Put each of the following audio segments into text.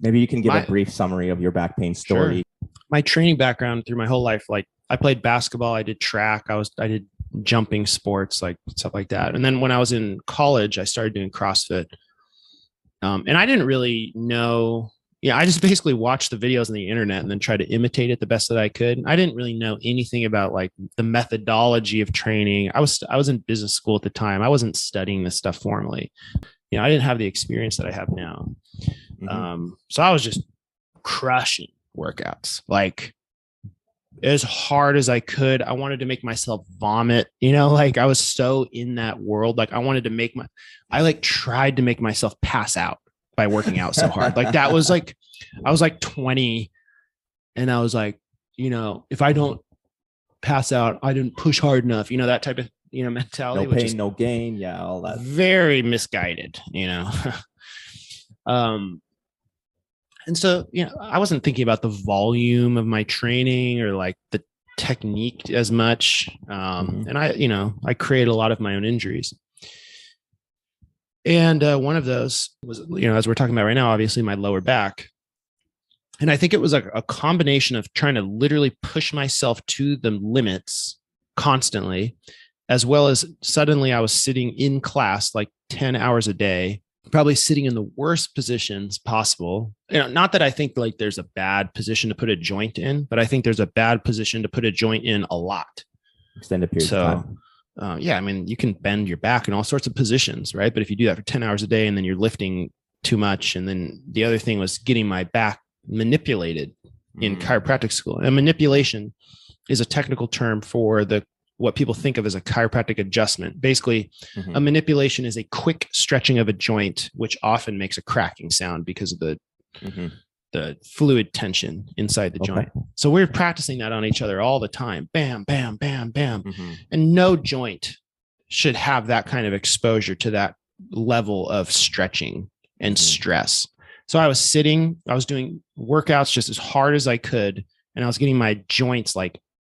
Maybe you can give a brief summary of your back pain story. Sure. My training background through my whole life, like I played basketball, I did track, I did jumping sports, like stuff like that. And then when I was in college, I started doing CrossFit. And I didn't really know. Yeah, I just basically watched the videos on the internet and then tried to imitate it the best that I could. I didn't really know anything about like the methodology of training. I was in business school at the time. I wasn't studying this stuff formally. I didn't have the experience that I have now. So I was just crushing workouts, like as hard as I could. I wanted to make myself vomit, like I was so in that world. Like I like tried to make myself pass out by working out so hard. Like that was like, I was like 20 and I was like, if I don't pass out, I didn't push hard enough, that type of, mentality. No pain, no gain. Yeah. All that. Very misguided, And so, I wasn't thinking about the volume of my training or like the technique as much. And I create a lot of my own injuries. And one of those was, as we're talking about right now, obviously my lower back. And I think it was a combination of trying to literally push myself to the limits constantly, as well as suddenly I was sitting in class like 10 hours a day, probably sitting in the worst positions possible. Not that I think like there's a bad position to put a joint in, but I think there's a bad position to put a joint in a lot. Extended period of time. Yeah, I mean, you can bend your back in all sorts of positions, right? But if you do that for 10 hours a day and then you're lifting too much, and then the other thing was getting my back manipulated in chiropractic school. And manipulation is a technical term for what people think of as a chiropractic adjustment. Basically, a manipulation is a quick stretching of a joint, which often makes a cracking sound because of the fluid tension inside the joint. So we're practicing that on each other all the time. Bam, bam, bam, bam. And no joint should have that kind of exposure to that level of stretching and stress. So I was doing workouts just as hard as I could. And I was getting my joints like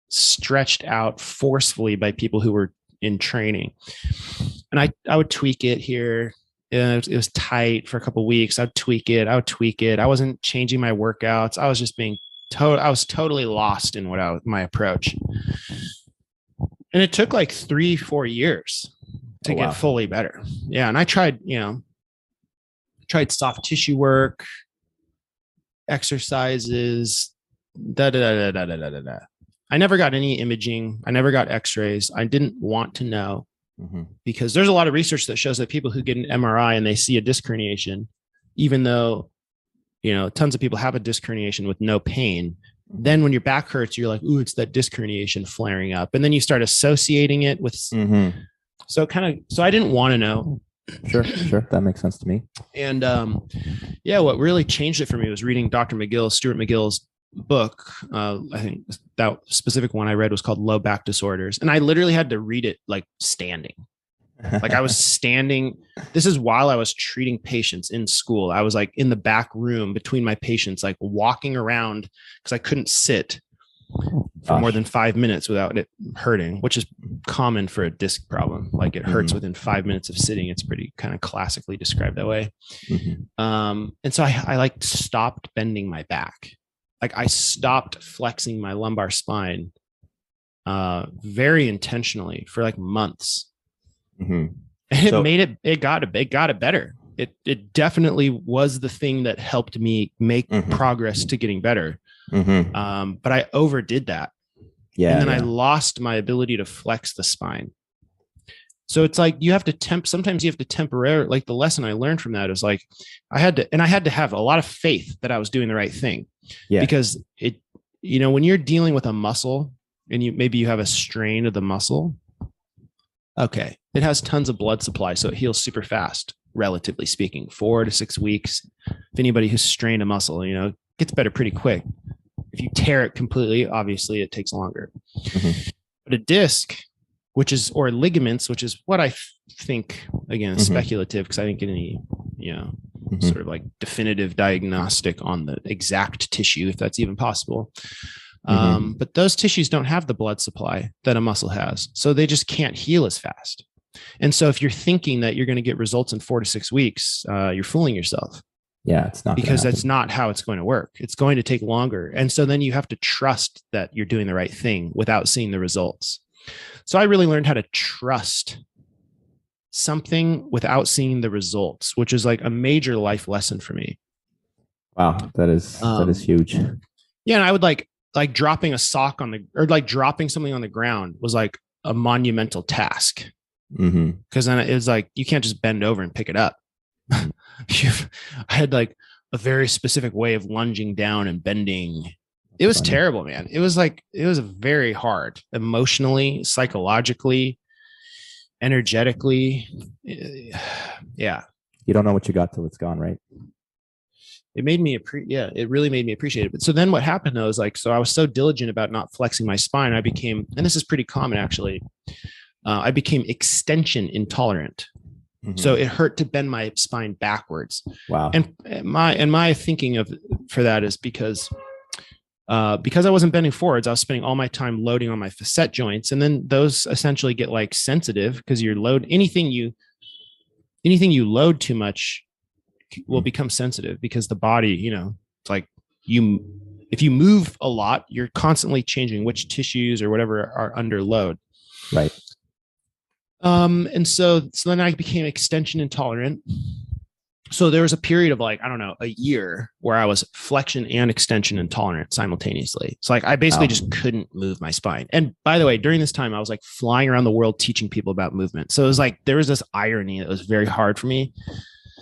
stretched out forcefully by people who were in training. And I would tweak it here. It was tight for a couple of weeks. I'd tweak it. I wasn't changing my workouts. I was just I was totally lost in my approach. And it took like 3-4 years to get fully better. Yeah. And I tried soft tissue work, exercises, I never got any imaging. I never got x-rays. I didn't want to know because there's a lot of research that shows that people who get an MRI and they see a disc herniation, even though, tons of people have a disc herniation with no pain. Then when your back hurts, you're like, ooh, it's that disc herniation flaring up. And then you start associating it with, so I didn't want to know. Sure. That makes sense to me. And what really changed it for me was reading Stuart McGill's book. I think that specific one I read was called Low Back Disorders. And I literally had to read it like standing. Like I was standing. This is while I was treating patients in school. I was like in the back room between my patients, like walking around because I couldn't sit for more than 5 minutes without it hurting, which is common for a disc problem. Like it hurts within 5 minutes of sitting. It's pretty kind of classically described that way. And so I like stopped bending my back. Like I stopped flexing my lumbar spine very intentionally for like months. And it got it better. It definitely was the thing that helped me make progress to getting better. But I overdid that. And then I lost my ability to flex the spine. So it's like you have to sometimes you have to temporarily, like the lesson I learned from that is like I had to have a lot of faith that I was doing the right thing. Because when you're dealing with a muscle and maybe you have a strain of the muscle, okay, it has tons of blood supply, so it heals super fast, relatively speaking, 4 to 6 weeks. If anybody who's strained a muscle, gets better pretty quick. If you tear it completely, obviously it takes longer. But a disc, or ligaments, which is what I think, again, speculative, because I didn't get any, sort of like definitive diagnostic on the exact tissue, if that's even possible. But those tissues don't have the blood supply that a muscle has. So they just can't heal as fast. And so if you're thinking that you're going to get results in 4 to 6 weeks, you're fooling yourself. Yeah, it's not because that's not how it's going to work. It's going to take longer. And so then you have to trust that you're doing the right thing without seeing the results. So I really learned how to trust something without seeing the results, which is like a major life lesson for me. Wow, that is huge. Yeah, and I would like dropping a sock or like dropping something on the ground was like a monumental task. Because then it was like you can't just bend over and pick it up. I had like a very specific way of lunging down and bending. It was terrible, man. It was very hard emotionally, psychologically, energetically. Yeah. You don't know what you got till it's gone, right? It made me it really made me appreciate it. But so then what happened though is like, so I was so diligent about not flexing my spine. I became, and this is pretty common actually, I became extension intolerant. So it hurt to bend my spine backwards. Wow. And my thinking for that is because I wasn't bending forwards, I was spending all my time loading on my facet joints. And then those essentially get like sensitive because anything you load too much will become sensitive because the body, it's like if you move a lot, you're constantly changing which tissues or whatever are under load. Right. And so then I became extension intolerant. So there was a period of like, I don't know, a year where I was flexion and extension intolerant simultaneously. So like I basically just couldn't move my spine. And by the way, during this time, I was like flying around the world teaching people about movement. So it was like, there was this irony that was very hard for me.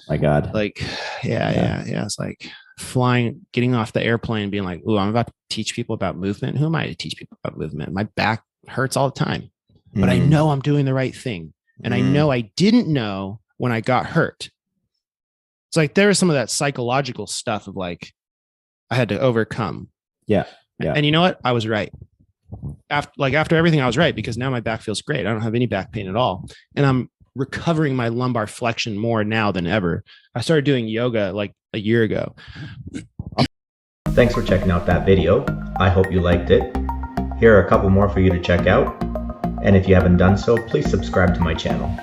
My God. Like, yeah. It's like flying, getting off the airplane, being like, "Ooh, I'm about to teach people about movement. Who am I to teach people about movement? My back hurts all the time, but I know I'm doing the right thing. And I know I didn't know when I got hurt." It's like there was some of that psychological stuff of like I had to overcome. Yeah. And you know what? I was right. After everything, I was right because now my back feels great. I don't have any back pain at all. And I'm recovering my lumbar flexion more now than ever. I started doing yoga like a year ago. Thanks for checking out that video. I hope you liked it. Here are a couple more for you to check out. And if you haven't done so, please subscribe to my channel.